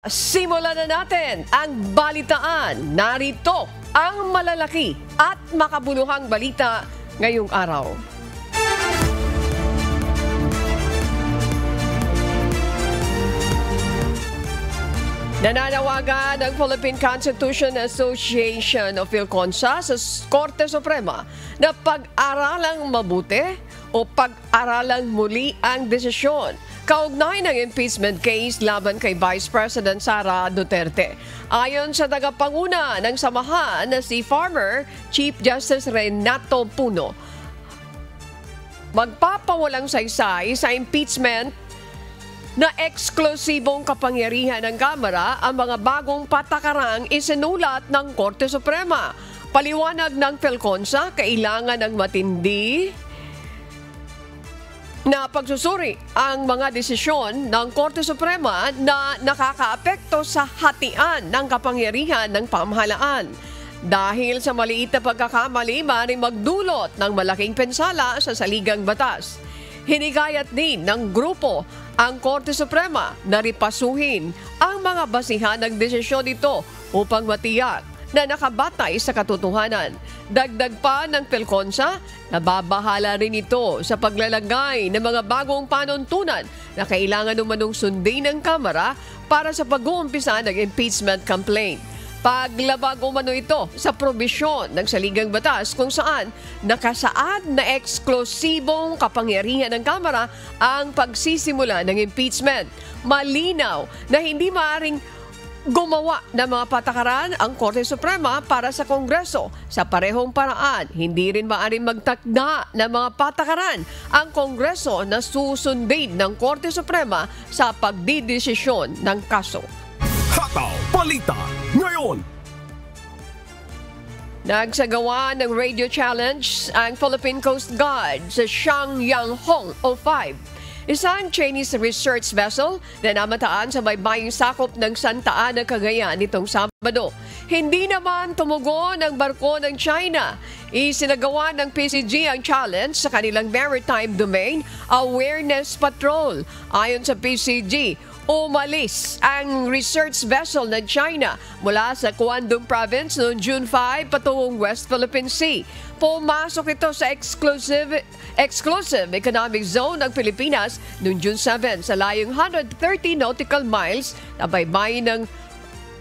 Simulan na natin ang balitaan. Narito ang malalaki at makabuluhang balita ngayong araw. Nananawagan ang Philippine Constitution Association of PhilConsa sa Korte Suprema na pag-aralang mabuti o pag-aralang muli ang desisyon kaugnay ng impeachment case laban kay Vice President Sara Duterte. Ayon sa tagapanguna ng samahan na si former Chief Justice Renato Puno, magpapawalang saysay sa impeachment na eksklusibong kapangyarihan ng Kamara ang mga bagong patakarang isinulat ng Korte Suprema. Paliwanag ng PhilConsa, kailangan ng matindi na pagsusuri ang mga desisyon ng Korte Suprema na nakakaapekto sa hatian ng kapangyarihan ng pamahalaan. Dahil sa maliit na pagkakamali, maaaring magdulot ng malaking pinsala sa saligang batas. Hinigayat din ng grupo ang Korte Suprema na ripasuhin ang mga basihan ng desisyon nito upang matiyak na nakabatay sa katotohanan. Dagdag pa ng PhilConsa, nababahala rin ito sa paglalagay ng mga bagong panuntunan na kailangan umanong sundin ng Kamara para sa pag-uumpisa ng impeachment complaint. Paglabag umano ito sa probisyon ng saligang batas kung saan nakasaad na eksklusibong kapangyarihan ng Kamara ang pagsisimula ng impeachment. Malinaw na hindi maaaring gumawa ng mga patakaran ang Korte Suprema para sa Kongreso sa parehong paraan. Hindi rin maaaring magtakda ng mga patakaran ang Kongreso na susundin ng Korte Suprema sa pagdidesisyon ng kaso. Hataw Balita ngayon! Nagsagawa ng radio challenge ang Philippine Coast Guard sa Shangyang-Hong 05. Isang Chinese research vessel na namataan sa baybaying sakop ng Santa Ana, Cagayan nitong Sabado. Hindi naman tumugon ang barko ng China. Isinagawa ng PCG ang challenge sa kanilang Maritime Domain Awareness Patrol. Ayon sa PCG, umalis ang research vessel ng China mula sa Guangdong Province noong June 5 patungong West Philippine Sea. Pumasok ito sa exclusive economic zone ng Pilipinas noong June 7 sa layong 130 nautical miles na baybayin ng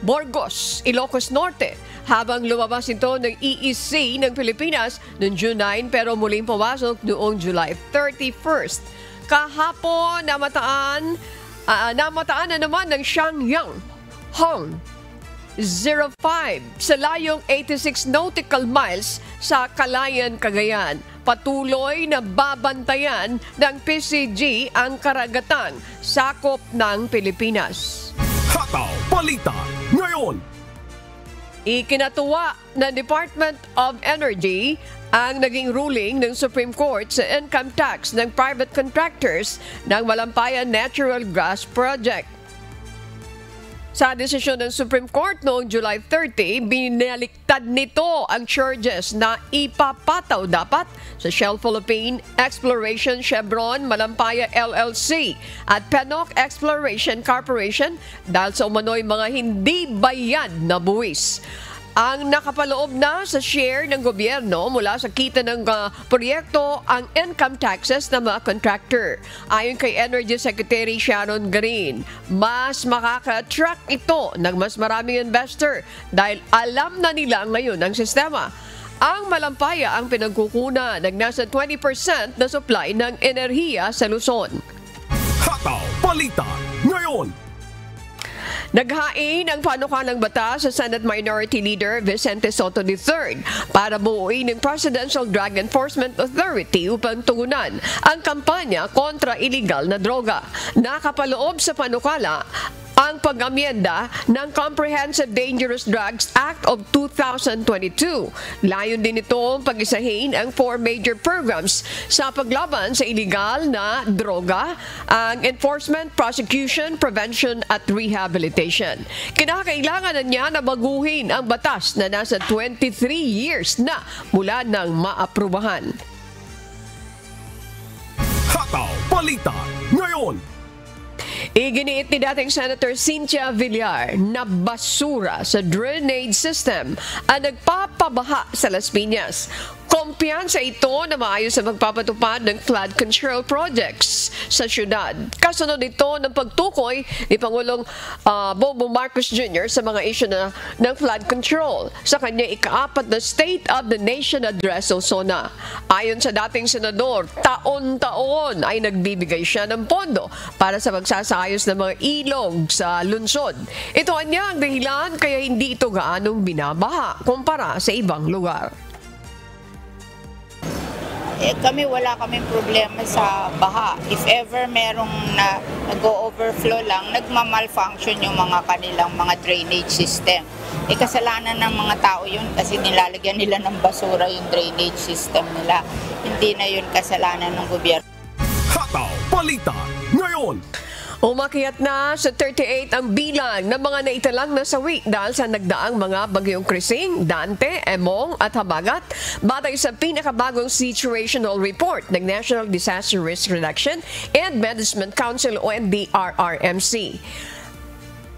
Burgos, Ilocos Norte. Habang lumabas ito ng EEZ ng Pilipinas noong June 9 pero muling pumasok noong July 31st. Kahapon namataan na naman ng Shangyang-Hong 05 sa layong 86 nautical miles sa Calayan, Cagayan. Patuloy na babantayan ng PCG ang karagatang sakop ng Pilipinas. Hataw Balita ngayon! Ikinatuwa ng Department of Energy ang naging ruling ng Supreme Court sa income tax ng private contractors ng Malampayan Natural Gas Project. Sa desisyon ng Supreme Court noong July 30, binaliktad nito ang charges na ipapataw dapat sa Shell Philippine Exploration Chevron Malampaya LLC at PENOC Exploration Corporation dahil sa umano'y mga hindi bayad na buwis. Ang nakapaloob na sa share ng gobyerno mula sa kita ng proyekto ang income taxes ng mga contractor. Ayon kay Energy Secretary Sharon Green, mas makaka-attract ito ng mas maraming investor dahil alam na nila ngayon ang sistema. Ang Malampaya ang pinagkukunan ng nasa 20% na supply ng enerhiya sa Luzon. Hataw Balita ngayon! Naghain ang panukalang batas sa Senate Minority Leader Vicente Sotto III para buuin ng Presidential Drug Enforcement Authority upang tugunan ang kampanya kontra iligal na droga. Nakapaloob sa panukala ang pag-amyenda ng Comprehensive Dangerous Drugs Act of 2022. Layon din itong pag-isahin ang 4 major programs sa paglaban sa iligal na droga, ang enforcement, prosecution, prevention at rehabilitation. Kinakailangan na niya na baguhin ang batas na nasa 23 years na mula nang maaprubahan. Hataw Balita ngayon! Iginiit ni dating Senator Cynthia Villar na basura sa drainage system ang nagpapabaha sa Las Piñas. Kumpiyansa ito na maayos sa magpapatupad ng flood control projects sa syudad. Kasunod ito ng pagtukoy ni Pangulong Bongbong Marcos Jr. sa mga issue ng flood control sa kanya ika-4 na State of the Nation Address o SONA. Ayon sa dating senador, taon-taon ay nagbibigay siya ng pondo para sa magsasayos ng mga ilog sa lungsod. Ito anya ang dahilan kaya hindi ito gaanong binabaha kumpara sa ibang lugar. Kami wala kaming problema sa baha. If ever merong nag-overflow lang, nagma-malfunction yung mga kanilang mga drainage system. Kasalanan ng mga tao yun kasi nilalagyan nila ng basura yung drainage system nila. Hindi na yun kasalanan ng gobyerno. Hataw Balita ngayon. Umakyat na sa 38 ang bilang ng mga naitalang nasawi dahil sa nagdaang mga bagyong Krising, Dante, Emong at Habagat batay sa pinakabagong situational report ng National Disaster Risk Reduction and Management Council o NDRRMC.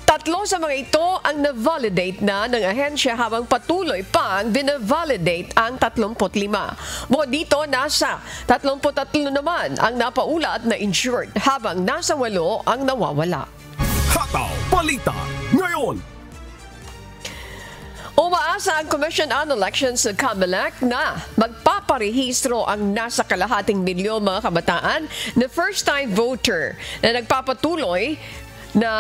3 sa mga ito ang na-validate na ng ahensya habang patuloy pang bina-validate ang 35. Bukod dito, nasa 33 naman ang napaulat na insured habang nasa 8 ang nawawala. Hataw Balita ngayon. Umaasa ang Commission on Elections sa COMELEC na magpaparehistro ang nasa kalahating milyon mga kabataan na first-time voter na nagpapatuloy na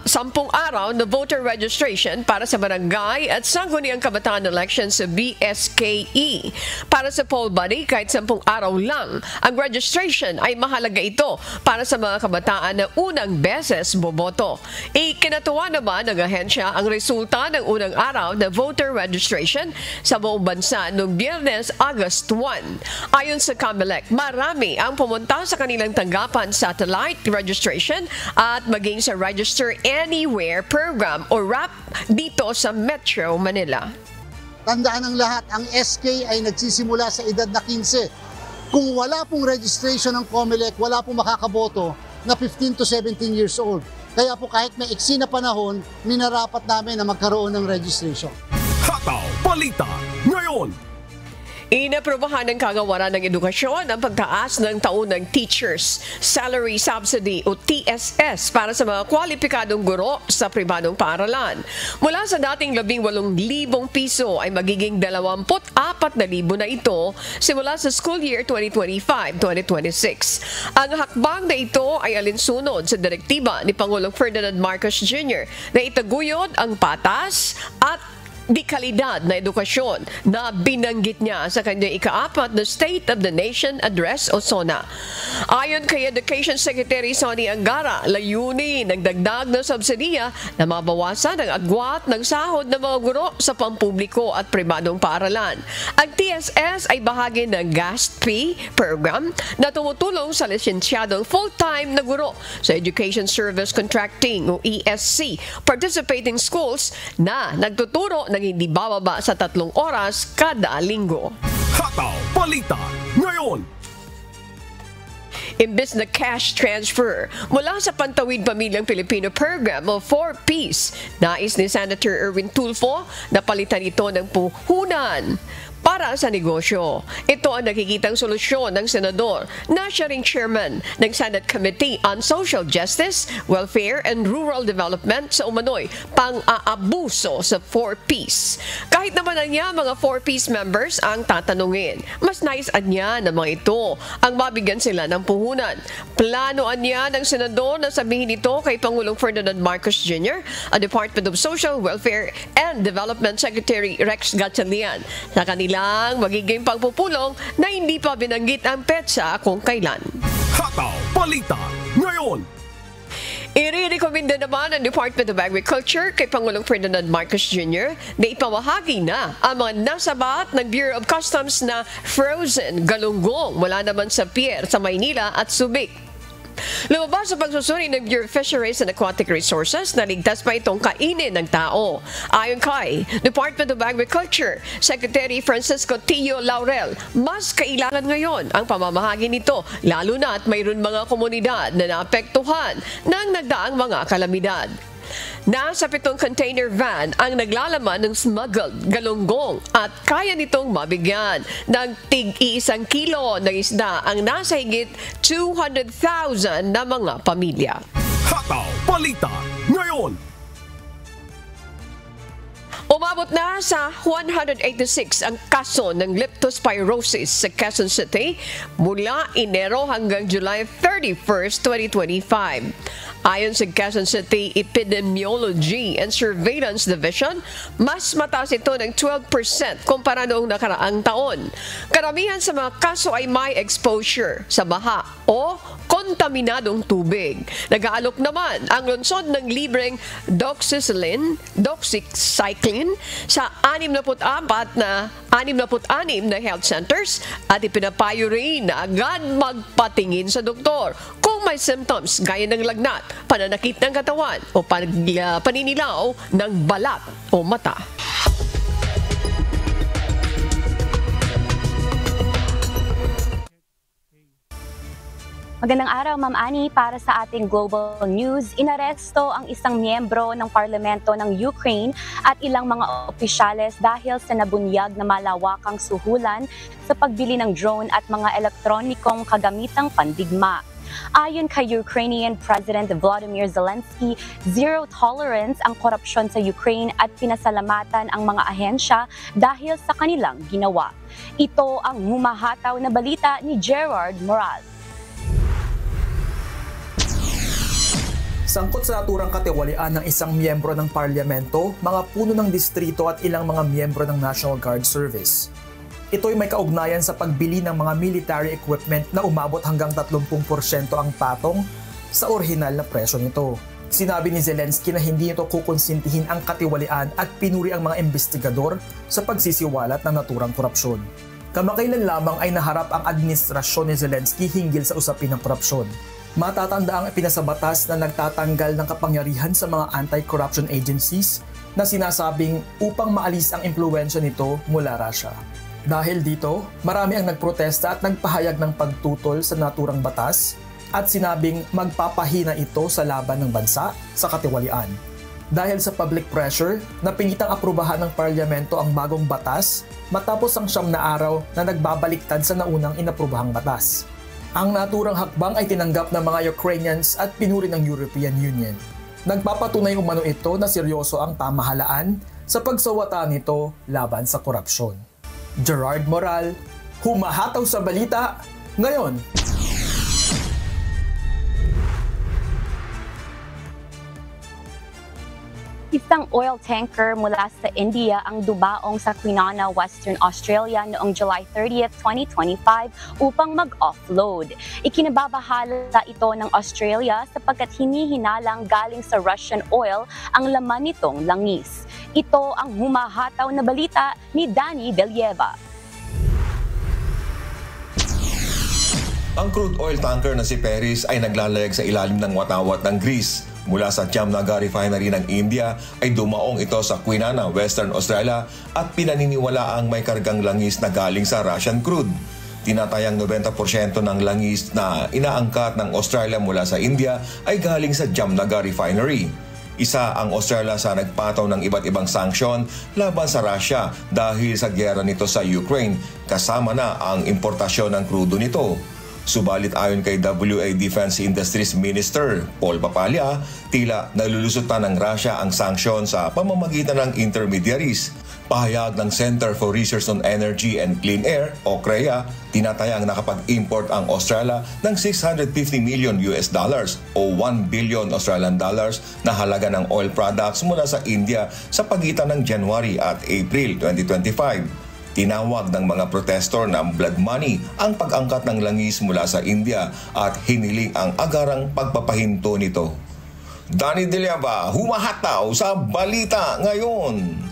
10 araw na voter registration para sa barangay at sangguniang kabataan elections sa BSKE. Para sa poll body, kahit 10 araw lang, ang registration ay mahalaga ito para sa mga kabataan na unang beses boboto. Ikinatuwa naman ng ahensya ang resulta ng unang araw na voter registration sa buong bansa noong Biyernes, August 1. Ayon sa COMELEC, marami ang pumunta sa kanilang tanggapan satellite registration at maging sa Register Anywhere program o RAP dito sa Metro Manila. Tandaan ng lahat, ang SK ay nagsisimula sa edad na 15. Kung wala pong registration ng COMELEC, wala pong makakaboto na 15 to 17 years old. Kaya po kahit may iksi na panahon, minarapat namin na magkaroon ng registration. Hataw Balita ngayon. Inaprobahan ng Kagawaran ng Edukasyon ang pagtaas ng taunang Teachers Salary Subsidy o TSS para sa mga kwalipikadong guro sa pribadong paaralan. Mula sa dating 18,000 piso ay magiging 24,000 na ito simula sa school year 2025-2026. Ang hakbang na ito ay alinsunod sa direktiba ni Pangulong Ferdinand Marcos Jr. na itaguyod ang patas at di kalidad na edukasyon na binanggit niya sa kanyang ika-4 na State of the Nation Address o SONA. Ayon kay Education Secretary Sonny Angara, layunin ng dagdag na subsidiya na mabawasan ang agwat ng sahod ng mga guro sa pampubliko at pribadong paaralan. Ang TSS ay bahagi ng GASP program na tumutulong sa lisensyadong full-time na guro sa Education Service Contracting o ESC participating schools na nagtuturo ng hindi bababa sa 3 oras kada linggo. Hataw Balita ngayon. Imbes na cash transfer mula sa Pantawid Pamilyang Pilipino Program o 4Ps, nais ni Senator Erwin Tulfo na palitan ito ng puhunan para sa negosyo. Ito ang nakikitang solusyon ng senador na siya ring chairman ng Senate Committee on Social Justice, Welfare and Rural Development sa umano'y pang-aabuso sa 4Ps. Kahit naman niya mga 4Ps members ang tatanungin, mas nais-an niya na mga ito ang mabigyan sila ng puhunan. Planoan niya ng senador na sabihin ito kay Pangulong Ferdinand Marcos Jr., ang Department of Social, Welfare and Development Secretary Rex Gatchalian sa kanilang magiging pagpupulong na hindi pa binanggit ang petsa kung kailan. Hataw Balita ngayon. Ire-recommenda naman ng Department of Agriculture kay Pangulong Ferdinand Marcos Jr. na ipamahagi na ang mga nasabat ng Bureau of Customs na frozen galunggong mula naman sa pier sa Maynila at Subic. Lumabas sa pagsusuri ng Bureau of Fisheries and Aquatic Resources na ligtas pa itong kainin ng tao. Ayon kay Department of Agriculture, Secretary Francisco Tio Laurel, mas kailangan ngayon ang pamamahagi nito, lalo na at mayroon mga komunidad na naapektuhan ng nagdaang mga kalamidad. Nasa 7 container van ang naglalaman ng smuggled galunggong at kaya nitong mabigyan ng tig-1 kilo ng isda ang nasa higit 200,000 na mga pamilya. Hataw Balita ngayon. Umabot na sa 186 ang kaso ng leptospirosis sa Quezon City mula Enero hanggang July 31st, 2025. Ayon sa Quezon City Epidemiology and Surveillance Division, mas mataas ito ng 12% kumpara noong nakaraang taon. Karamihan sa mga kaso ay may exposure sa baha o kontaminadong tubig. Nag-aalok naman ang lungsod ng libreng doxycycline sa 66 na health centers at ipinapayo rin na agad magpatingin sa doktor kung may symptoms gaya ng lagnat, pananakit ng katawan o paninilaw ng balat o mata. Magandang araw, Ma'am Ani. Para sa ating Global News, inaresto ang isang miyembro ng parlamento ng Ukraine at ilang mga opisyales dahil sa nabunyag na malawakang suhulan sa pagbili ng drone at mga elektronikong kagamitang pandigma. Ayon kay Ukrainian President Volodymyr Zelensky, zero tolerance ang korupsyon sa Ukraine at pinasalamatan ang mga ahensya dahil sa kanilang ginawa. Ito ang humahataw na balita ni Gerard Moral. Sangkot sa naturang katiwalian ng isang miyembro ng parlamento, mga puno ng distrito at ilang mga miyembro ng National Guard Service. Ito'y may kaugnayan sa pagbili ng mga military equipment na umabot hanggang 30% ang patong sa orihinal na presyo nito. Sinabi ni Zelensky na hindi nito kukonsintihin ang katiwalian at pinuri ang mga investigador sa pagsisiwalat ng naturang korupsyon. Kamakailan lamang ay naharap ang administrasyon ni Zelensky hinggil sa usapin ng korupsyon. Matatanda ang ipinasabatas na nagtatanggal ng kapangyarihan sa mga anti-corruption agencies na sinasabing upang maalis ang impluwensya nito mula Russia. Dahil dito, marami ang nagprotesta at nagpahayag ng pagtutol sa naturang batas at sinabing magpapahina ito sa laban ng bansa sa katiwalian. Dahil sa public pressure, napilitang aprubahan ng parlamento ang bagong batas matapos ang 9 na araw na nagbabaliktad sa naunang inaprubahang batas. Ang naturang hakbang ay tinanggap ng mga Ukrainians at pinuri ng European Union. Nagpapatunay umano ito na seryoso ang pamahalaan sa pagsawata nito laban sa korupsyon. Gerard Moral, humahataw sa balita ngayon. Isang oil tanker mula sa India ang dumaong sa Kwinana, Western Australia noong July 30th, 2025 upang mag-offload. Ikinababahala ito ng Australia sapagkat hinihinalang galing sa Russian oil ang laman nitong langis. Ito ang humahataw na balita ni Danny Delieva. Ang crude oil tanker na si Paris ay naglalayag sa ilalim ng watawat ng Greece. Mula sa Jamnagar Refinery ng India ay dumaong ito sa Kwinana, Western Australia at pinaniniwala ang may kargang langis na galing sa Russian crude. Tinatayang 90% ng langis na inaangkat ng Australia mula sa India ay galing sa Jamnagar Refinery. Isa ang Australia sa nagpataw ng iba't ibang sanksyon laban sa Russia dahil sa giyera nito sa Ukraine, kasama na ang importasyon ng krudo nito. Subalit ayon kay WA Defense Industries Minister Paul Papalya, tila nalulusutan ng Russia ang sanksyon sa pamamagitan ng intermediaries. Pahayag ng Center for Research on Energy and Clean Air o CREA, tinatayang nakapag-import ang Australia ng $650 million o 1 billion Australian dollars na halaga ng oil products mula sa India sa pagitan ng January at April 2025. Tinawag ng mga protestor na blood money ang pag-angkat ng langis mula sa India at hiniling ang agarang pagpapahinto nito. Danny Delieva, humahataw sa balita ngayon.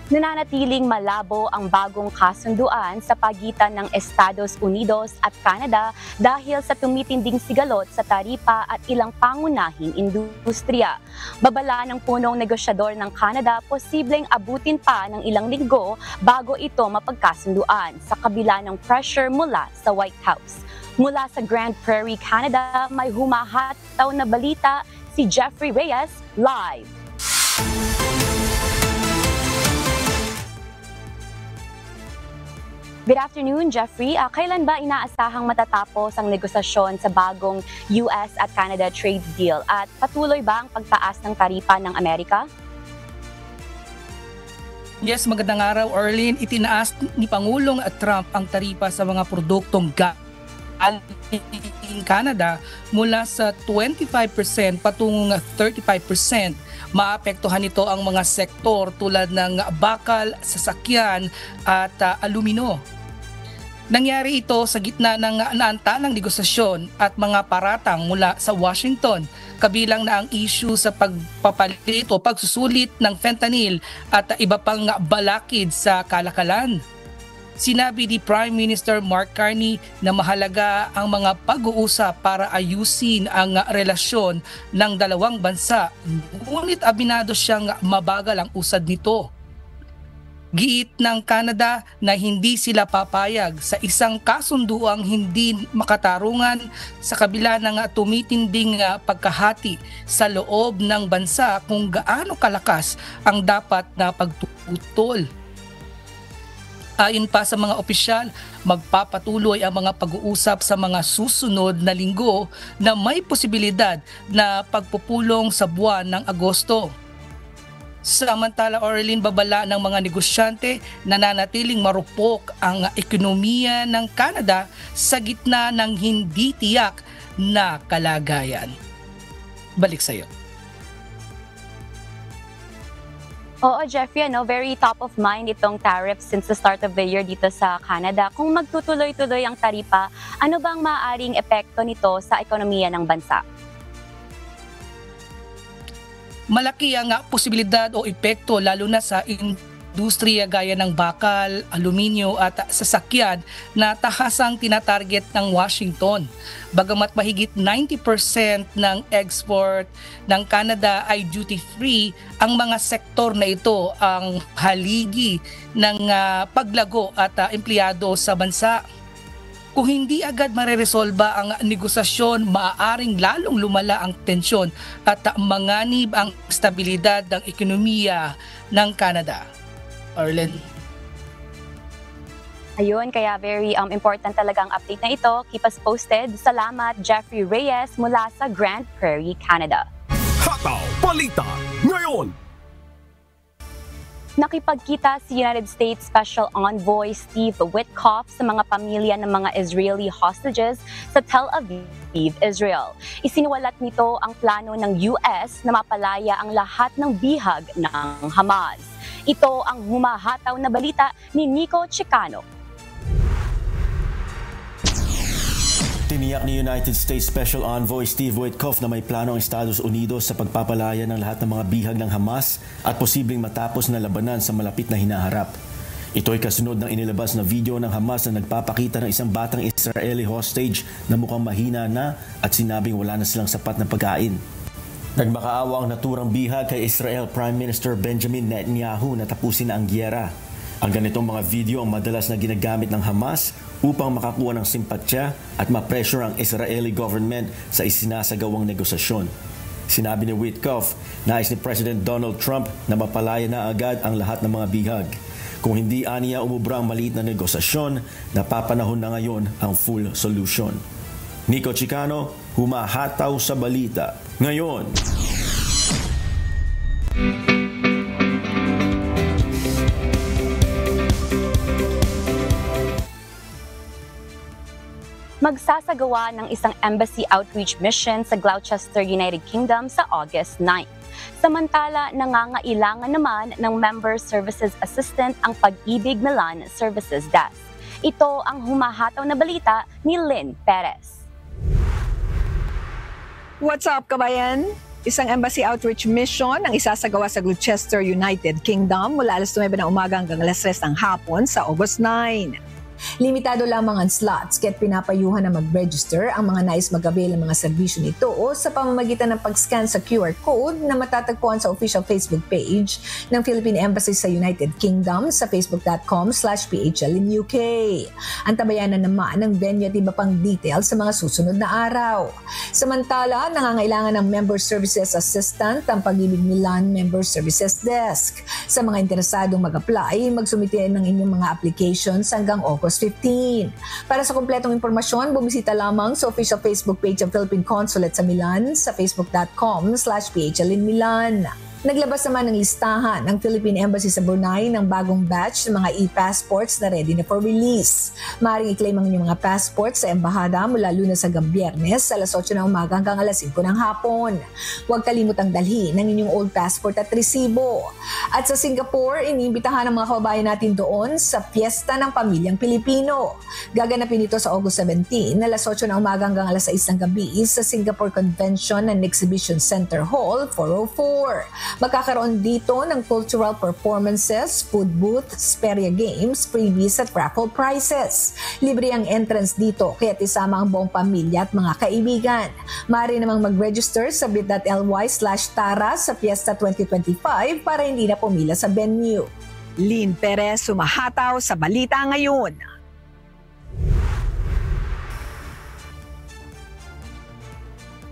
Nananatiling malabo ang bagong kasunduan sa pagitan ng Estados Unidos at Canada dahil sa tumitinding sigalot sa taripa at ilang pangunahing industriya. Babala ng punong negosyador ng Canada, posibleng abutin pa ng ilang linggo bago ito mapagkasunduan sa kabila ng pressure mula sa White House. Mula sa Grand Prairie, Canada, may humahataw na balita si Jeffrey Reyes live. Good afternoon, Jeffrey. Kailan ba inaasahang matatapos ang negosasyon sa bagong US at Canada trade deal? At patuloy ba ang pagtaas ng taripa ng Amerika? Yes, magandang araw, Arlene. Itinaas ni Pangulong Trump ang taripa sa mga produktong galing Canada mula sa 25% patungong 35%. Maapektuhan nito ang mga sektor tulad ng bakal, sasakyan at alumino. Nangyari ito sa gitna ng naantalang negosasyon at mga paratang mula sa Washington, kabilang na ang issue sa pagpapalit o pagsusulit ng fentanyl at iba pang balakid sa kalakalan. Sinabi ni Prime Minister Mark Carney na mahalaga ang mga pag-uusap para ayusin ang relasyon ng dalawang bansa, ngunit abinado siyang mabagal ang usad nito. Giit ng Canada na hindi sila papayag sa isang kasunduang hindi makatarungan sa kabila ng tumitinding pagkahati sa loob ng bansa kung gaano kalakas ang dapat na pagtutol. Ayon pa sa mga opisyal, magpapatuloy ang mga pag-uusap sa mga susunod na linggo na may posibilidad na pagpupulong sa buwan ng Agosto. Samantala, Orlin, babala ng mga negosyante na nanatiling marupok ang ekonomiya ng Canada sa gitna ng hindi tiyak na kalagayan. Balik sa iyo. Oo, Jeffrey, very top of mind itong tariff since the start of the year dito sa Canada. Kung magtutuloy-tuloy ang taripa, ano bang maaaring epekto nito sa ekonomiya ng bansa? Malaki ang posibilidad o epekto lalo na sa industriya gaya ng bakal, aluminyo at sasakyan na tahasang tinatarget ng Washington. Bagamat mahigit 90% ng export ng Canada ay duty-free, ang mga sektor na ito ang haligi ng paglago at empleyado sa bansa. Kung hindi agad mareresolba ang negosasyon, maaaring lalong lumala ang tensyon at manganib ang stabilidad ng ekonomiya ng Canada. Arlen. Ayun, kaya very important talaga ang update na ito. Keep us posted. Salamat, Jeffrey Reyes mula sa Grand Prairie, Canada. Hataw Balita ngayon! Nakipagkita si United States Special Envoy Steve Witkoff sa mga pamilya ng mga Israeli hostages sa Tel Aviv, Israel. Isiniwalat nito ang plano ng US na mapalaya ang lahat ng bihag ng Hamas. Ito ang humahataw na balita ni Nico Chicano. Tiniyak ni United States Special Envoy Steve Witkoff na may plano ang Estados Unidos sa pagpapalaya ng lahat ng mga bihag ng Hamas at posibleng matapos na labanan sa malapit na hinaharap. Ito ay kasunod ng inilabas na video ng Hamas na nagpapakita ng isang batang Israeli hostage na mukhang mahina na at sinabing wala na silang sapat na pagkain. Nagmakaawa ang naturang bihag kay Israel Prime Minister Benjamin Netanyahu na tapusin na ang giyera. Ang ganitong mga video ang madalas na ginagamit ng Hamas upang makakuha ng simpatsya at ma-pressure ang Israeli government sa isinasagawang negosasyon. Sinabi ni Witkoff, nais ni President Donald Trump na mapalaya na agad ang lahat ng mga bihag. Kung hindi aniya umubra ang maliit na negosasyon, napapanahon na ngayon ang full solution. Nico Chicano, humahataw sa balita ngayon. Magsasagawa ng isang embassy outreach mission sa Gloucester, United Kingdom sa August 9. Samantala, nangangailangan naman ng Member Services Assistant ang Pag-ibig Milan Services Desk. Ito ang humahataw na balita ni Lynn Perez. What's up, kabayan? Isang embassy outreach mission ang isasagawa sa Gloucester, United Kingdom mula alas 9 ng umaga hanggang alas 3 ng hapon sa August 9. Limitado lamang ang slots kaya't pinapayuhan na mag-register ang mga nais mag-avail ng mga serbisyo nito o sa pamamagitan ng pag-scan sa QR code na matatagpuan sa official Facebook page ng Philippine Embassy sa United Kingdom sa facebook.com/PHLinUK. Antabayanan naman ng venue at iba pang details sa mga susunod na araw. Samantala, nangangailangan ng Member Services Assistant ang Pag-ibig Milan Member Services Desk. Sa mga interesadong mag-apply, magsumite ng inyong mga applications hanggang August 15. Para sa kumpletong impormasyon, bumisita lamang sa official Facebook page ng Philippine Consulate sa Milan sa facebook.com/PHLinMilan. Naglabas naman ng listahan ng Philippine Embassy sa Brunei ng bagong batch ng mga e-passports na ready na for release. Maaaring i-claim ang inyong mga passports sa embahada mula Lunes hanggang Biyernes alas 8 ng umaga hanggang alas 5 ng hapon. Huwag kalimutang dalhin ang inyong old passport at resibo. At sa Singapore, iniimbitahan ang mga kababayan natin doon sa Fiesta ng Pamilyang Pilipino. Gaganapin ito sa August 17 alas 8 ng umaga hanggang alas 6 ng gabi sa Singapore Convention and Exhibition Center Hall 404. Magkakaroon dito ng cultural performances, food booth, Speria Games, freebies at raffle prizes. Libre ang entrance dito kaya't isama ang buong pamilya at mga kaibigan. Maaari namang mag-register sa bit.ly/tara sa Fiesta 2025 para hindi na pumila sa venue. Lynn Perez, sumahataw sa Balita Ngayon.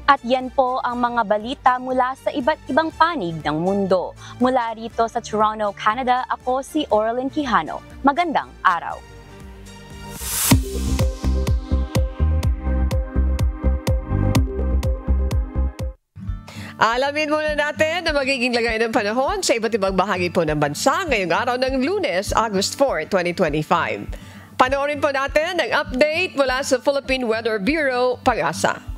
At yan po ang mga balita mula sa iba't ibang panig ng mundo. Mula rito sa Toronto, Canada, ako si Orlin Quijano. Magandang araw. Alamin muna natin na magiging lagay ng panahon sa iba't ibang bahagi po ng bansa ngayong araw ng Lunes, August 4, 2025. Panoorin po natin ang update mula sa Philippine Weather Bureau, Pag-asa.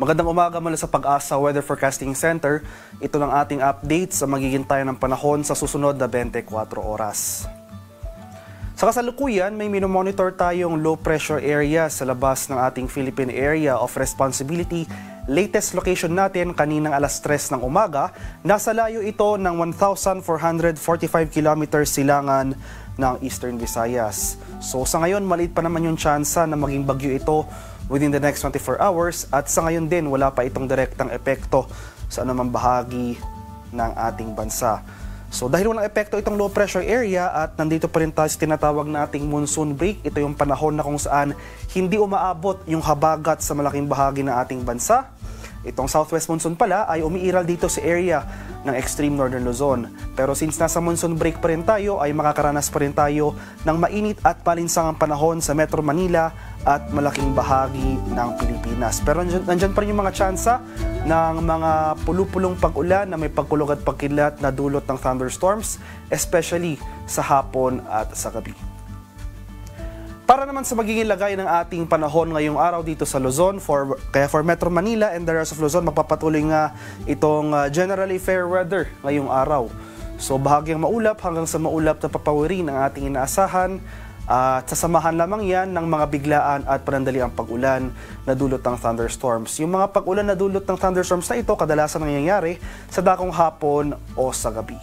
Magandang umaga mula sa Pag-asa Weather Forecasting Center. Ito ng ating update sa magiging tayo ng panahon sa susunod na 24 oras. Sa kasalukuyan, may minomonitor tayong low pressure area sa labas ng ating Philippine Area of Responsibility. Latest location natin kaninang alas 3 ng umaga, nasa layo ito ng 1,445 kilometers silangan ng Eastern Visayas. So sa ngayon, maliit pa naman yung tsansa na maging bagyo ito within the next 24 hours at sa ngayon din wala pa itong direktang epekto sa anumang bahagi ng ating bansa. So dahil walang epekto itong low pressure area at nandito pa rin tayo sa tinatawag nating monsoon break, ito yung panahon na kung saan hindi umaabot yung habagat sa malaking bahagi ng ating bansa. Itong southwest monsoon pala ay umiiral dito sa area ng extreme northern Luzon. Pero since nasa monsoon break pa rin tayo, ay makakaranas pa rin tayo ng mainit at palinsangang panahon sa Metro Manila at malaking bahagi ng Pilipinas. Pero nandyan pa rin yung mga tsansa ng mga pulupulong pag-ulan na may pagkulog at pagkilat na dulot ng thunderstorms, especially sa hapon at sa gabi. Para naman sa magiging lagay ng ating panahon ngayong araw dito sa Luzon, kaya for Metro Manila and the rest of Luzon, magpapatuloy nga itong generally fair weather ngayong araw. So bahagyang maulap hanggang sa maulap na papawirin ang ating inaasahan at sasamahan lamang yan ng mga biglaan at panandaliang pag-ulan na dulot ng thunderstorms. Yung mga pag-ulan na dulot ng thunderstorms na ito kadalasan nangyayari sa dakong hapon o sa gabi.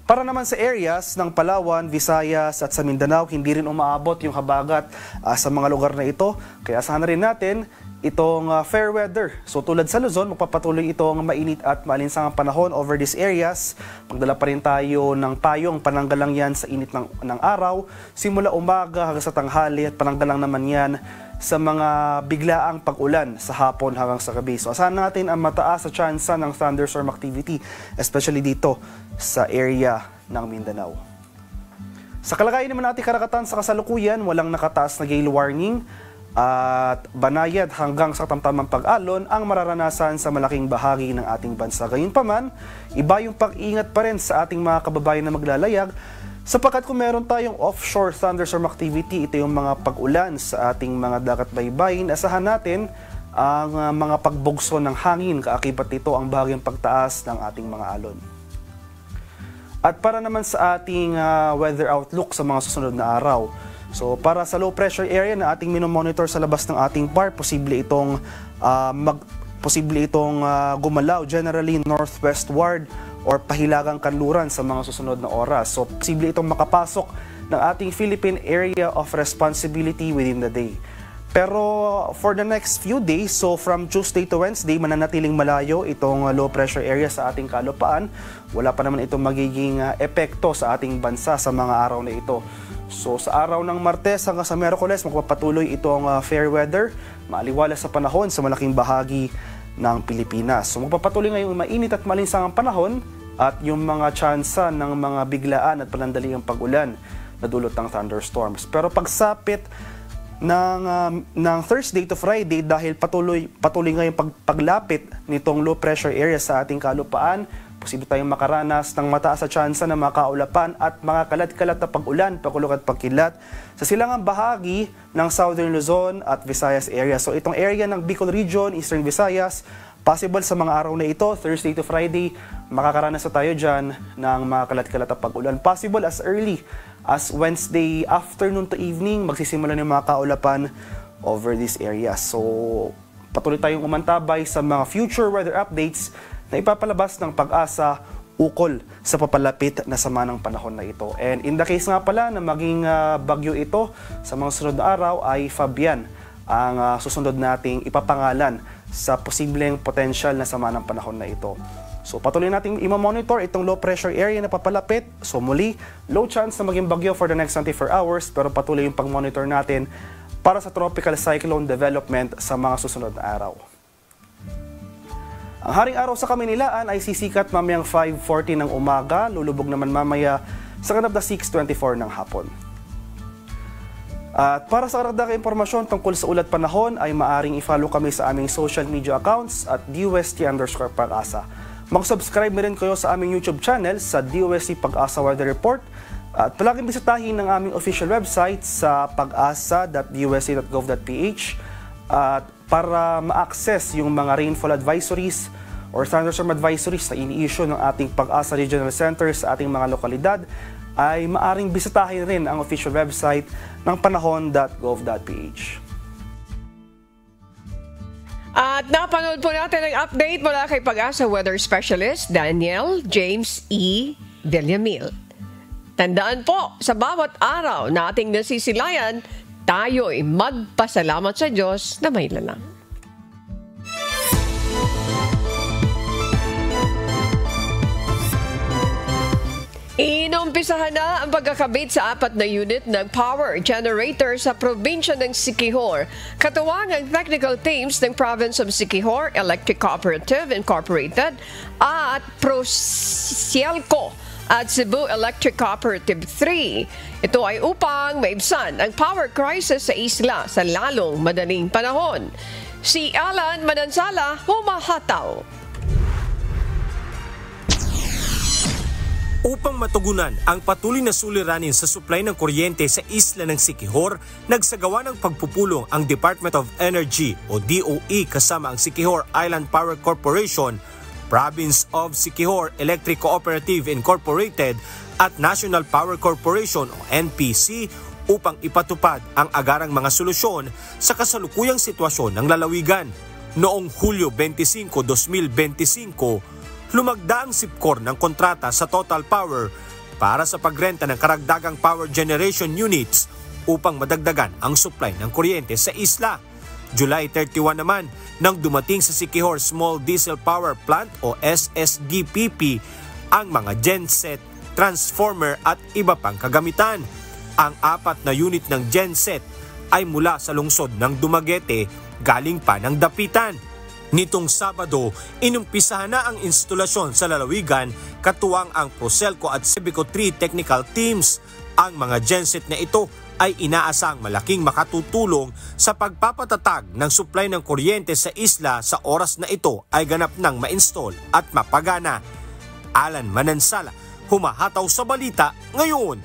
Para naman sa areas ng Palawan, Visayas at sa Mindanao, hindi rin umaabot yung habagat sa mga lugar na ito. Kaya asahan na rin natin itong fair weather. So tulad sa Luzon, magpapatuloy itong mainit at maalinsangang panahon over these areas. Magdala pa rin tayo ng payong, pananggalang yan sa init ng araw. Simula umaga hanggang sa tanghali at pananggalang naman yan sa mga biglaang pag-ulan sa hapon hanggang sa gabi. So asahan natin ang mataas sa tsansa ng thunderstorm activity, especially dito sa area ng Mindanao. Sa kalagayan naman natin karagatan sa kasalukuyan, walang nakataas na gale warning at banayad hanggang sa tamtamang pag-alon ang mararanasan sa malaking bahagi ng ating bansa. Gayunpaman, iba yung pag-ingat pa rin sa ating mga kababayan na maglalayag sapagkat kung meron tayong offshore thunderstorm activity, ito yung mga pag-ulan sa ating mga dagat baybayin, asahan natin ang mga pagbugso ng hangin, kaakibat nito ang bahagyang pagtaas ng ating mga alon. At para naman sa ating weather outlook sa mga susunod na araw, So para sa low pressure area na ating minomonitor sa labas ng ating bar, posible itong gumalaw generally northwestward or pahilagang kanluran sa mga susunod na oras. So posible itong makapasok ng ating Philippine Area of Responsibility within the day. Pero for the next few days, so from Tuesday to Wednesday, mananatiling malayo itong low pressure area sa ating kalupaan. Wala pa naman itong magiging epekto sa ating bansa sa mga araw na ito. So sa araw ng Martes hanggang sa Miyerkules, magpapatuloy itong fair weather, maaliwalas sa panahon sa malaking bahagi ng Pilipinas. So magpapatuloy ngayong mainit at malinsangang panahon at yung mga tsansa ng mga biglaan at panandaliang pag-ulan na dulot ng thunderstorms. Pero pagsapit ng Thursday to Friday, dahil patuloy ngayong paglapit nitong low pressure area sa ating kalupaan, posible tayong makaranas ng mataas na tsansa ng mga kaulapan at mga kalat-kalat na pag-ulan, pagkulog at pagkilat sa silangang bahagi ng Southern Luzon at Visayas area. So itong area ng Bicol Region, Eastern Visayas, possible sa mga araw na ito, Thursday to Friday, makakaranas na tayo dyan ng mga kalat-kalat na pag-ulan. Possible as early as Wednesday afternoon to evening, magsisimula ng mga kaulapan over this area. So, patuloy tayong umantabay sa mga future weather updates na ipapalabas ng Pag-asa ukol sa papalapit na sama ng panahon na ito. And in the case nga pala na maging bagyo ito sa mga susunod na araw, ay Fabian ang susunod nating ipapangalan sa posibleng potential na sama ng panahon na ito. So patuloy nating i-monitor itong low pressure area na papalapit. So muli, low chance na maging bagyo for the next 24 hours, pero patuloy yung pag-monitor natin para sa tropical cyclone development sa mga susunod na araw. Ang haring araw sa Kamaynilaan ay sisikat mamayang 5:40 ng umaga, lulubog naman mamaya sa kanap na 6:24 ng hapon. At para sa karagdagang impormasyon tungkol sa ulat panahon ay maaring i-follow kami sa aming social media accounts at DOST_Pag-asa. Mag-subscribe na rin kayo sa aming YouTube channel sa DOST Pag-asa Weather Report at palaging bisitahin ang aming official website sa pag-asa.dost.gov.ph at para ma-access yung mga rainfall advisories or thunderstorm advisories na ini-issue ng ating Pag-asa Regional Center sa ating mga lokalidad, ay maaring bisitahin rin ang official website ng panahon.gov.ph. At napanood po natin ang update mula kay Pag-asa Weather Specialist Daniel James E. Villamil. Tandaan po, sa bawat araw na ating nasisilayan, tayo'y magpasalamat sa Diyos na may lalang. Inumpisahan na ang pagkakabit sa 4 na unit ng power generator sa probinsya ng Siquijor. Katuwang ang technical teams ng Province of Siquijor Electric Cooperative Incorporated at Prosielco at Cebu Electric Cooperative 3. Ito ay upang maibsan ang power crisis sa isla sa lalong madaling panahon. Si Alan Manansala, humahataw. Upang matugunan ang patuloy na suliranin sa supply ng kuryente sa isla ng Siquijor, nagsagawa ng pagpupulong ang Department of Energy o DOE kasama ang Siquijor Island Power Corporation, Province of Siquijor Electric Cooperative Incorporated at National Power Corporation o NPC upang ipatupad ang agarang mga solusyon sa kasalukuyang sitwasyon ng lalawigan. Noong Hulyo 25, 2025, lumagda ang SIPCOR ng kontrata sa Total Power para sa pagrenta ng karagdagang power generation units upang madagdagan ang supply ng kuryente sa isla. July 31 naman, nang dumating sa Siquijor Small Diesel Power Plant o SSDPP ang mga genset, transformer at iba pang kagamitan. Ang 4 na unit ng genset ay mula sa lungsod ng Dumaguete, galing pa ng Dapitan. Nitong Sabado, inumpisahan na ang instalasyon sa lalawigan katuwang ang Prosielco at Cebico 3 technical teams. Ang mga genset na ito ay inaasang malaking makatutulong sa pagpapatatag ng supply ng kuryente sa isla sa oras na ito ay ganap ng ma-install at mapagana. Alan Manansala, humahataw sa balita ngayon.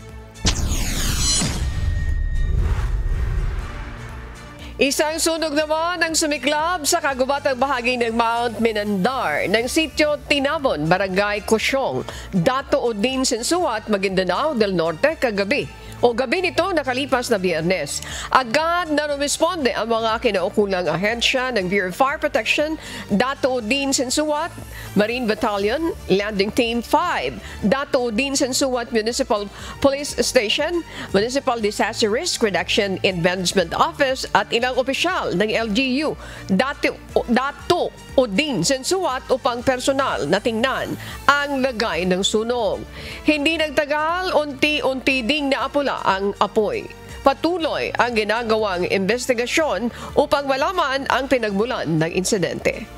Isang sunog naman ang sumiklab sa kagubatang bahagi ng Mount Minandar ng Sitio Tinabon, Barangay Cosyong, Dato Odin, Sensuat, Maguindanao del Norte kagabi. o gabi nito nakalipas na Biyernes. Agad na rumisponde ang mga kinaukulang ahensya ng Bureau of Fire Protection, Dato Odin Sensuat, Marine Battalion, Landing Team 5, Dato Odin Sensuat Municipal Police Station, Municipal Disaster Risk Reduction and Management Office at ilang opisyal ng LGU, Dato Odin Sensuat upang personal na tingnan ang lagay ng sunog. Hindi nagtagal, unti-unti ding naapula ang apoy. Patuloy ang ginagawang investigasyon upang malaman ang pinagmulan ng insidente.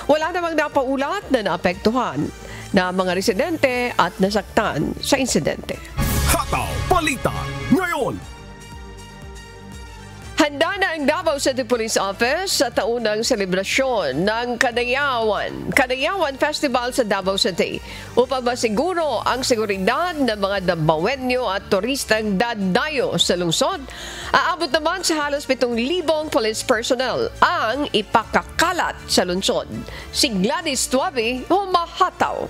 Wala namang napaulat na naapektuhan na mga residente at nasaktan sa insidente. Hataw Balita ngayon! Handa na ang Davao City Police Office sa taunang selebrasyon ng Kadayawan Festival sa Davao City upang masiguro ang seguridad ng mga Davaoenyo at turistang dadayo sa lungsod. Aabot naman sa halos 7,000 police personnel ang ipakakalat sa lungsod. Si Gladys Tuabi, humahataw.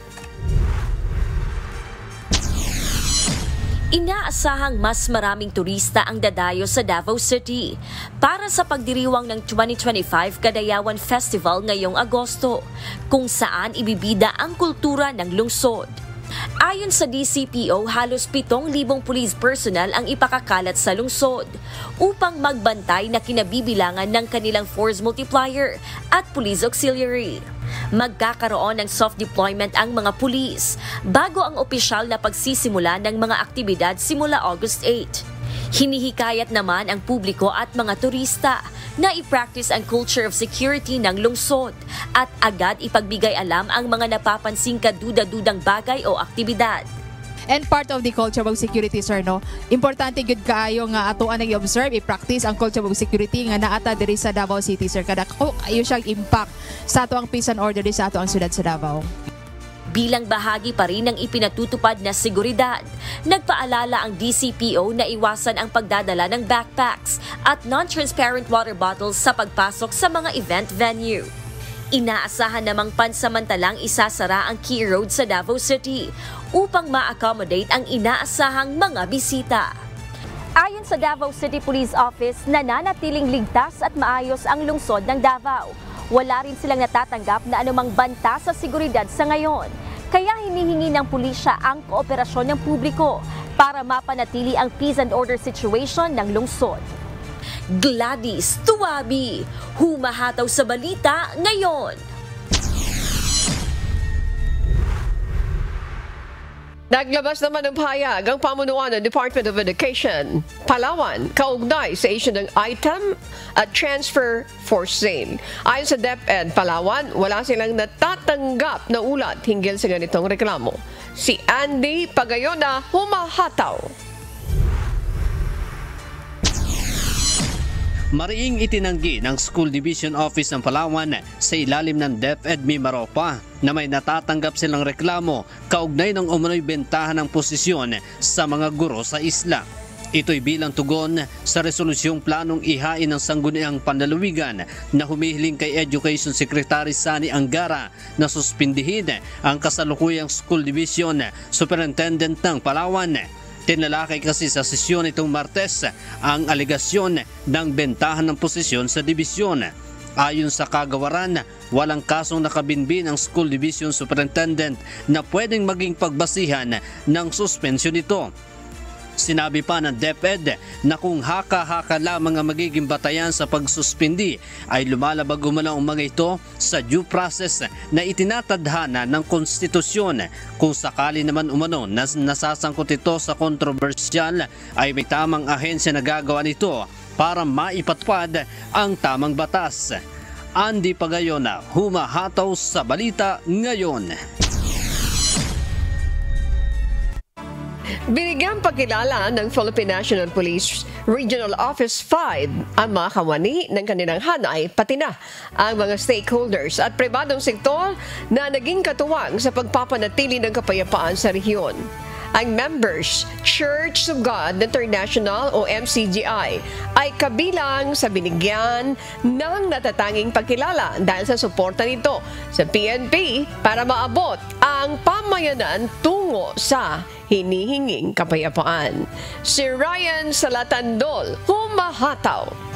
Inaasahang mas maraming turista ang dadayo sa Davao City para sa pagdiriwang ng 2025 Kadayawan Festival ngayong Agosto, kung saan ibibida ang kultura ng lungsod. Ayon sa DCPO, halos 7,000 police personnel ang ipakakalat sa lungsod upang magbantay na kinabibilangan ng kanilang force multiplier at police auxiliary. Magkakaroon ng soft deployment ang mga pulis bago ang opisyal na pagsisimula ng mga aktibidad simula August 8. Hinihikayat naman ang publiko at mga turista na i-practice ang culture of security ng lungsod at agad ipagbigay alam ang mga napapansing kaduda-dudang bagay o aktibidad. And part of the culture of security, sir, no? Importante gud kaayo nga atoan nang i-observe, i-practice ang culture of security nga naata diri sa Davao City, sir. Kada ayo siyang impact sa ato ang peace and order sa ato ang syudad sa Davao. Bilang bahagi pa rin ng ipinatutupad na seguridad, nagpaalala ang DCPO na iwasan ang pagdadala ng backpacks at non-transparent water bottles sa pagpasok sa mga event venue. Inaasahan namang pansamantalang isasara ang key road sa Davao City upang ma-accommodate ang inaasahang mga bisita. Ayon sa Davao City Police Office, nananatiling ligtas at maayos ang lungsod ng Davao. Wala rin silang natatanggap na anumang banta sa seguridad sa ngayon. Kaya hinihingi ng pulisya ang kooperasyon ng publiko para mapanatili ang peace and order situation ng lungsod. Gladys Tuabi, humahataw sa balita ngayon. Naglabas naman ng pahayag ang pamunuan ng Department of Education, Palawan, kaugnay sa issue ng item at transfer for sale. Ayon sa DepEd Palawan, wala silang natatanggap na ulat hinggil sa ganitong reklamo. Si Andy Pagayona, humahataw. Mariing itinanggi ng School Division Office ng Palawan sa ilalim ng DepEd Mimaropa na may natatanggap silang reklamo kaugnay ng umano'y bentahan ng posisyon sa mga guro sa isla. Ito'y bilang tugon sa resolusyong planong ihain ng Sangguniang Panlalawigan na humihiling kay Education Secretary Sani Angara na suspindihin ang kasalukuyang School Division Superintendent ng Palawan. Tinalakay kasi sa sesyon itong Martes ang alegasyon ng bentahan ng posisyon sa dibisyon. Ayon sa kagawaran, walang kasong nakabinbin ang School Division Superintendent na pwedeng maging pagbasihan ng suspensyon nito. Sinabi pa ng DepEd na kung haka-haka lamang ang magiging batayan sa pagsuspindi ay lumalabag umano ang mga ito sa due process na itinatadhana ng konstitusyon. Kung sakali naman umano na nasasangkot ito sa kontrobersyal ay may tamang ahensya na gagawa nito para maipatupad ang tamang batas. Andy Pagayona, humahataw sa balita ngayon. Binigyang pagkilala ng Philippine National Police Regional Office 5 ang mga kawani ng kanilang hanay pati na ang mga stakeholders at pribadong sektor na naging katuwang sa pagpapanatili ng kapayapaan sa rehiyon. Ang members, Church of God International o MCGI, ay kabilang sa binigyan ng natatanging pagkilala dahil sa suporta nito sa PNP para maabot ang pamayanan tungo sa hinihinging kapayapaan. Si Ryan Salatandol, humahataw.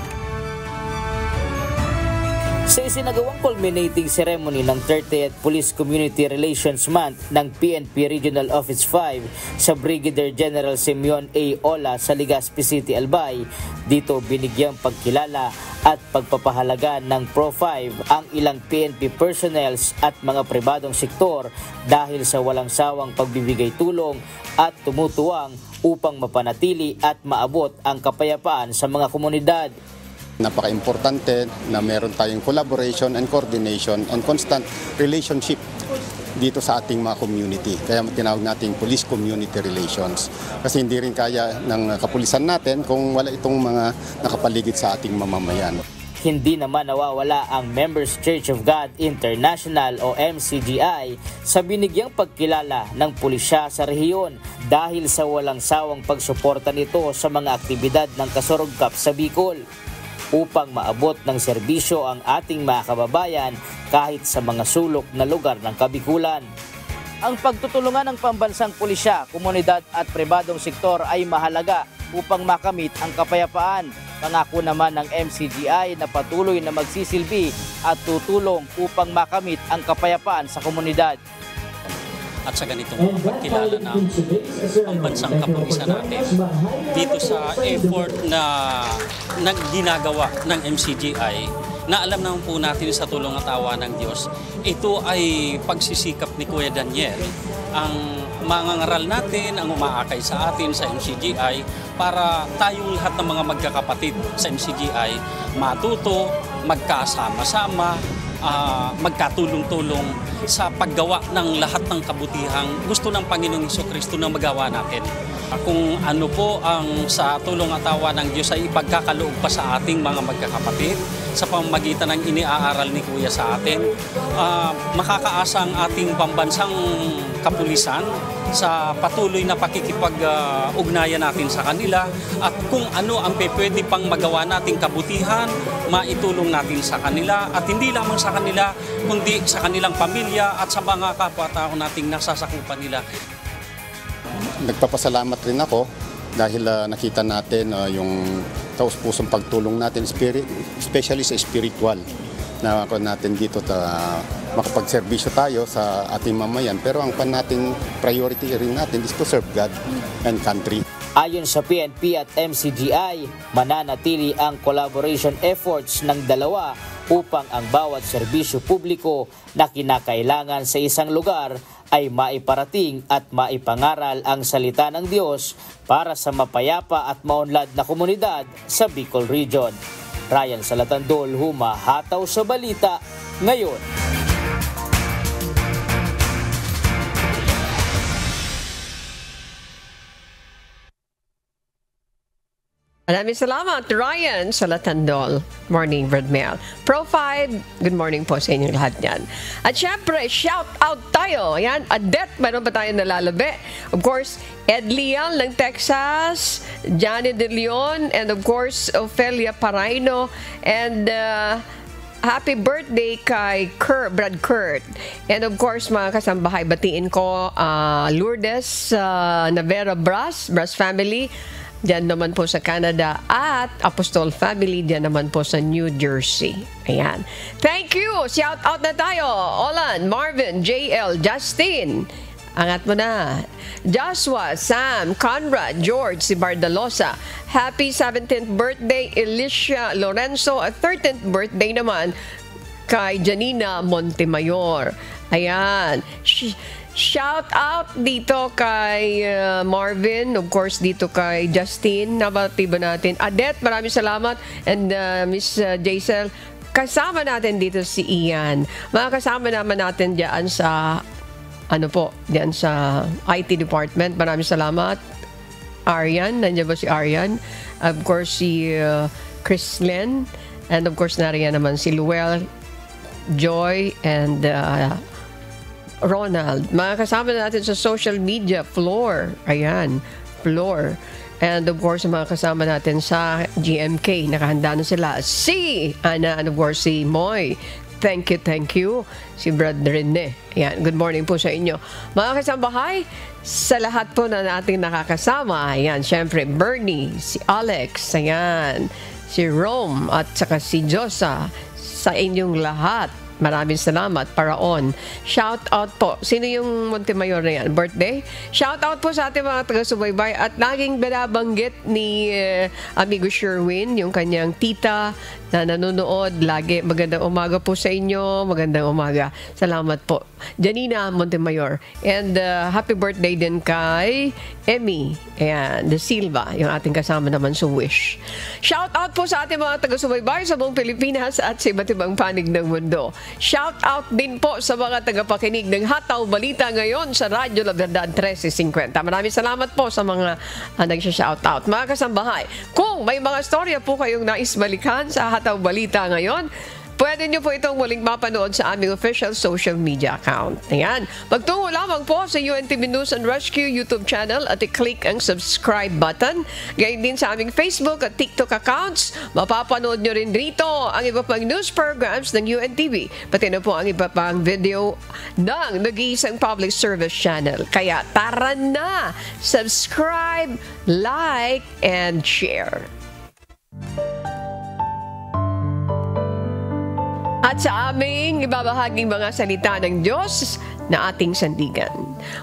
Sa isinagawang culminating ceremony ng 30th Police Community Relations Month ng PNP Regional Office 5 sa Brigadier General Simeon A. Ola sa Legazpi City, Albay, dito binigyang pagkilala at pagpapahalaga ng Pro 5 ang ilang PNP personnels at mga pribadong sektor dahil sa walang sawang pagbibigay tulong at tumutuwang upang mapanatili at maabot ang kapayapaan sa mga komunidad. Napaka-importante na meron tayong collaboration and coordination and constant relationship dito sa ating mga community. Kaya tinawag nating police community relations. Kasi hindi rin kaya ng kapulisan natin kung wala itong mga nakapaligid sa ating mamamayan. Hindi naman nawawala ang Members Church of God International o MCGI sa binigyang pagkilala ng pulisya sa rehiyon dahil sa walang sawang pagsuporta nito sa mga aktibidad ng Kasurugkap sa Bicol upang maabot ng serbisyo ang ating mga kababayan kahit sa mga sulok na lugar ng Kabikulan. Ang pagtutulungan ng pambansang pulisya, komunidad at pribadong sektor ay mahalaga upang makamit ang kapayapaan. Pangako naman ng MCGI na patuloy na magsisilbi at tutulong upang makamit ang kapayapaan sa komunidad. At sa ganitong pagkilala ng pambansang kapulisan natin dito sa effort na ginagawa ng MCGI na alam naman po natin sa tulong at awa ng Diyos, ito ay pagsisikap ni Kuya Daniel, ang mangangaral natin, ang umaakay sa atin sa MCGI para tayong lahat ng mga magkakapatid sa MCGI matuto, magkasama-sama, magkatulong-tulong sa paggawa ng lahat ng kabutihang gusto ng Panginoong Hesukristo na magawa natin. Kung ano po ang sa tulong at awa ng Diyos ay ipagkakaloob pa sa ating mga magkakapatid sa pamamagitan ng iniaaral ni Kuya sa atin, makakaasa ang ating pambansang kapulisan sa patuloy na pakikipag-ugnayan natin sa kanila at kung ano ang pwede pang magawa nating kabutihan, maitulong natin sa kanila at hindi lamang sa kanila kundi sa kanilang pamilya at sa mga kapwa-tao nating nasasakupan nila. Nagpapasalamat rin ako dahil nakita natin yung taus-pusong pagtulong natin, especially sa spiritual na natin dito makapagserbisyo tayo sa ating mamayan. Pero ang natin priority rin natin is to serve God and country. Ayon sa PNP at MCGI, mananatili ang collaboration efforts ng dalawa upang ang bawat serbisyo publiko na kinakailangan sa isang lugar ay maiparating at maipangaral ang salita ng Diyos para sa mapayapa at maunlad na komunidad sa Bicol Region. Ryan Salatandol, humahataw sa balita ngayon. Maraming salamat, Ryan Salatandol. Morning, Bradmel. Pro 5, good morning po sa inyong lahat yan. At syempre, shout out tayo. Ayan, Adet, mayroon ba tayo nalalabi? Of course, Ed Leal ng Texas, Johnny De Leon, and of course, Ophelia Paraino, and happy birthday kay Brad Kurt. And of course, mga kasambahay, batiin ko Lourdes Navera Bras family, diyan naman po sa Canada, at Apostol family diyan naman po sa New Jersey. Ayan. Thank you! Shout out na tayo! Olan, Marvin, JL, Justin. Angat mo na. Joshua, Sam, Conrad, George, si Bardalosa. Happy 17th birthday, Alicia Lorenzo. At 13th birthday naman kay Janina Montemayor. Ayan. Shout out dito kay Marvin, of course dito kay Justin, nabati ba natin? Adet, maraming salamat, and Miss Jaisel, kasama natin dito si Ian. Mga kasama naman natin diyan sa diyan sa IT department. Maraming salamat. Aryan, nandiyan ba si Aryan? Of course si Chrislen, and of course nariyan naman si Luel, Joy, and Ronald. Mga kasama natin sa social media, Floor. Ayan, Floor. And of course, mga kasama natin sa GMK, nakahanda na sila. Si Ana, and of course, si Moy. Thank you. Si Brad Rene. Ayan, good morning po sa inyo. Mga kasambahay, sa lahat po na nating nakakasama, ayan, syempre, Bernie, si Alex, ayan, si Rome, at saka si Josa, sa inyong lahat. Maraming salamat, Paraon. Shout out po. Sino yung Montemayor na yan? Birthday? Shout out po sa ating mga taga-subaybay at laging binabanggit ni amigo Sherwin, yung kanyang tita na nanonood lagi. Magandang umaga po sa inyo. Magandang umaga. Salamat po. Janina Montemayor. And happy birthday din kay Emmy and De Silva, yung ating kasama naman sa Wish. Shout out po sa ating mga taga-subaybay sa buong Pilipinas at sa iba't ibang panig ng mundo. Shout out din po sa mga tagapakinig ng Hataw Balita ngayon sa Radyo La Verdad 1350. Maraming salamat po sa mga nagsha-shout out. Mga kasambahay, kung may mga storya po kayong nais balikan sa Hataw Balita ngayon, pwede nyo po itong muling mapanood sa aming official social media account. Ayan. Magtungo lamang po sa UNTV News and Rescue YouTube channel at i-click ang subscribe button. Gayun din sa aming Facebook at TikTok accounts. Mapapanood nyo rin rito ang iba pang news programs ng UNTV. Pati na po ang iba pang video ng nag-iisang public service channel. Kaya tara na! Subscribe, like, and share. At sa aming ibabahaging mga salita ng Diyos na ating sandigan.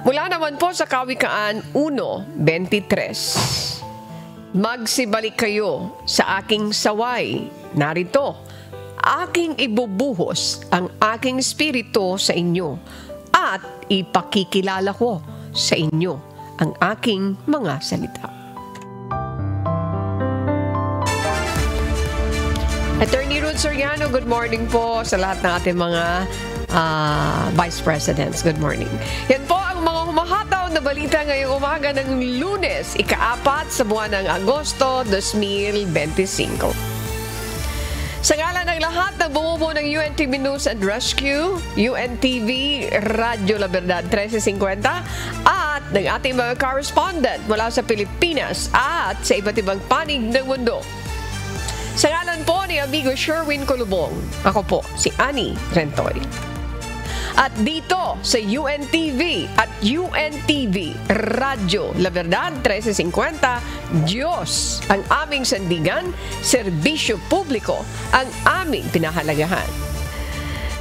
Mula naman po sa Kawikaan 1:23. Magsibalik kayo sa aking saway. Narito, aking ibubuhos ang aking espiritu sa inyo at ipakikilala ko sa inyo ang aking mga salita. Attorney Ruth Soriano, good morning po sa lahat ng ating mga Vice Presidents. Good morning. Yan po ang mga humahataw na balita ngayong umaga ng Lunes, ika-4 sa buwan ng Agosto 2025. Sa ngalan ng lahat na bumubuo ng UNTV News and Rescue, UNTV Radyo La Verdad 1350, at ng ating mga correspondent mula sa Pilipinas at sa iba't ibang panig ng mundo. Sa ngalan po ni amigo Sherwin Colubong, ako po si Annie Rentoy. At dito sa UNTV at UNTV Radyo La Verdad 1350, Diyos ang aming sandigan, serbisyo publiko ang aming pinahalagahan.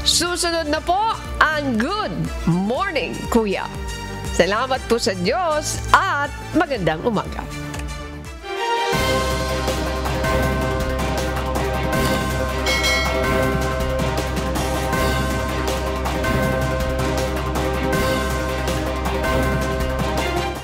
Susunod na po ang Good Morning, Kuya. Salamat po sa Diyos at magandang umaga.